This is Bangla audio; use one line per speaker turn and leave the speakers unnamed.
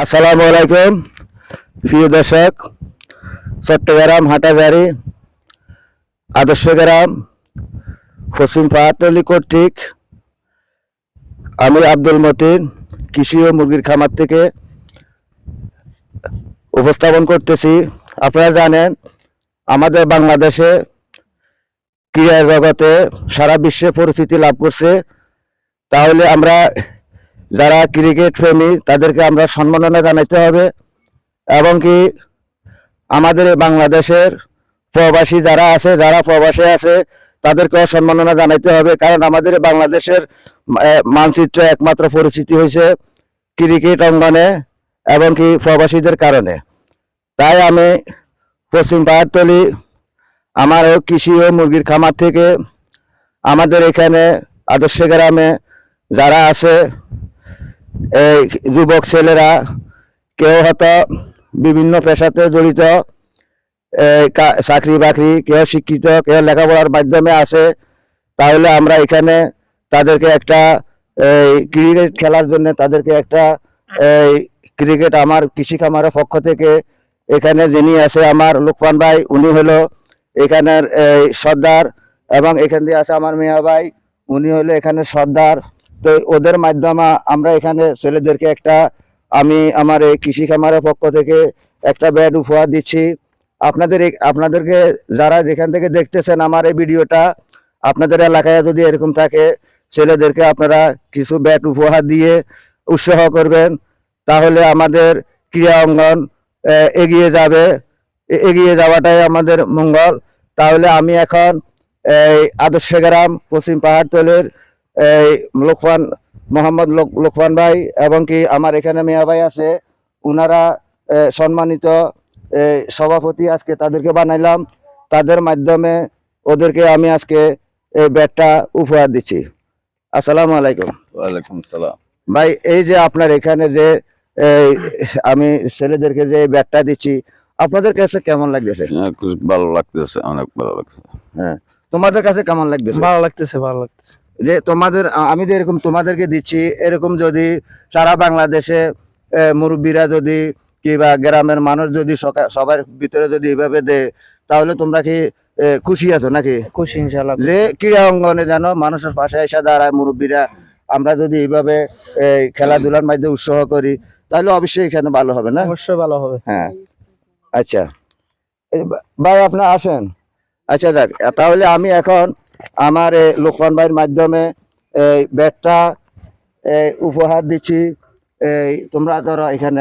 আসসালামু আলাইকুম প্রিয় দর্শক। চট্টগ্রাম হাটাজারি আদর্শ গ্রাম পশ্চিম পাহাড়তলী কর্তৃক আমি আব্দুল মতিন কৃষি ও মুরগির খামার থেকে উপস্থাপন করতেছি। আপনারা জানেন আমাদের বাংলাদেশে ক্রীড়া জগতে সারা বিশ্বে পরিচিতি লাভ করছে। তাহলে আমরা যারা ক্রিকেট প্রেমী তাদেরকে আমরা সম্মাননা জানাতে হবে, এবং কি আমাদের বাংলাদেশের প্রবাসী যারা প্রবাসে আছে তাদেরকেও সম্মাননা জানাইতে হবে, কারণ আমাদের বাংলাদেশের মানচিত্র একমাত্র পরিচিতি হয়েছে ক্রিকেট অঙ্গনে এবং কি প্রবাসীদের কারণে। তাই আমি পশ্চিম পাহাড়তলী আমার কৃষি ও মুরগির খামার থেকে আমাদের এখানে আদর্শ গ্রামে যারা আছে এই যুবক ছেলেরা, কেউ হয়তো বিভিন্ন পেশাতে জড়িত, চাকরি বাকরি, কেউ শিক্ষিত, কেউ লেখাপড়ার মাধ্যমে আছে, তাহলে আমরা এখানে তাদেরকে একটা ক্রিকেট খেলার জন্য তাদেরকে একটা ক্রিকেট আমার কৃষি খামারের পক্ষ থেকে এখানে যিনি আছে আমার লোকমান ভাই, উনি হলো এখানের সর্দার, এবং এখান দিয়ে আছে আমার মিয়া ভাই, উনি হলো এখানে সর্দার। তো ওদের মাধ্যমে আমরা এখানে ছেলেদেরকে একটা, আমি আমার এই কৃষি খামারের পক্ষ থেকে একটা ব্যাট উপহার দিচ্ছি। আপনাদেরকে যারা যেখান থেকে দেখতেছেন আমার এই ভিডিওটা, আপনাদের এলাকায় যদি এরকম থাকে ছেলেদেরকে আপনারা কিছু ব্যাট উপহার দিয়ে উৎসাহ করবেন, তাহলে আমাদের ক্রীড়া অঙ্গন এগিয়ে যাওয়াটাই আমাদের মঙ্গল। তাহলে আমি এখন এই আদর্শ গ্রাম পশ্চিম পাহাড়তলের এই মোহাম্মদ লোকমান ভাই এবং কি আমার এখানে মিয়া ভাই আছে, ওনারা সম্মানিত সভাপতি, আজকে তাদেরকে বানাইলাম, তাদের মাধ্যমে ওদেরকে আমি আজকে এই ব্যাটটা উপহার দিচ্ছি। আসসালামু আলাইকুম।
ওয়ালাইকুম সালাম।
ভাই, এই যে আপনার এখানে যে আমি ছেলেদেরকে যে ব্যাটটা দিচ্ছি, আপনাদের কাছে কেমন লাগতেছে?
খুব ভালো লাগতেছে, অনেক ভালো লাগছে।
হ্যাঁ, তোমাদের কাছে কেমন লাগতেছে?
ভালো লাগতেছে, ভালো লাগতেছে।
যে তোমাদের, আমি যে এরকম তোমাদেরকে দিচ্ছি, এরকম যদি সারা বাংলাদেশে মুরব্বীরা যদি কিংবা গ্রামের মানুষ যদি সবার ভিতরে যদি এইভাবে দেয়, তাহলে তোমরা কি খুশি আছো নাকি?
খুশি ইনশাআল্লাহ।
যে ক্রীড়া অঙ্গনে যেন মানুষের পাশে এসে দাঁড়ায় মুরব্বীরা, আমরা যদি এইভাবে খেলাধুলার মাধ্যমে উৎসাহ করি, তাহলে অবশ্যই এখানে ভালো হবে না?
অবশ্যই ভালো হবে।
হ্যাঁ, আচ্ছা ভাই আপনার আসেন। আচ্ছা যাক, তাহলে আমি এখন আমার লোকমান ভাইয়ের মাধ্যমে এই ব্যাটটা উপহার দিচ্ছি। তোমরা ধরো এখানে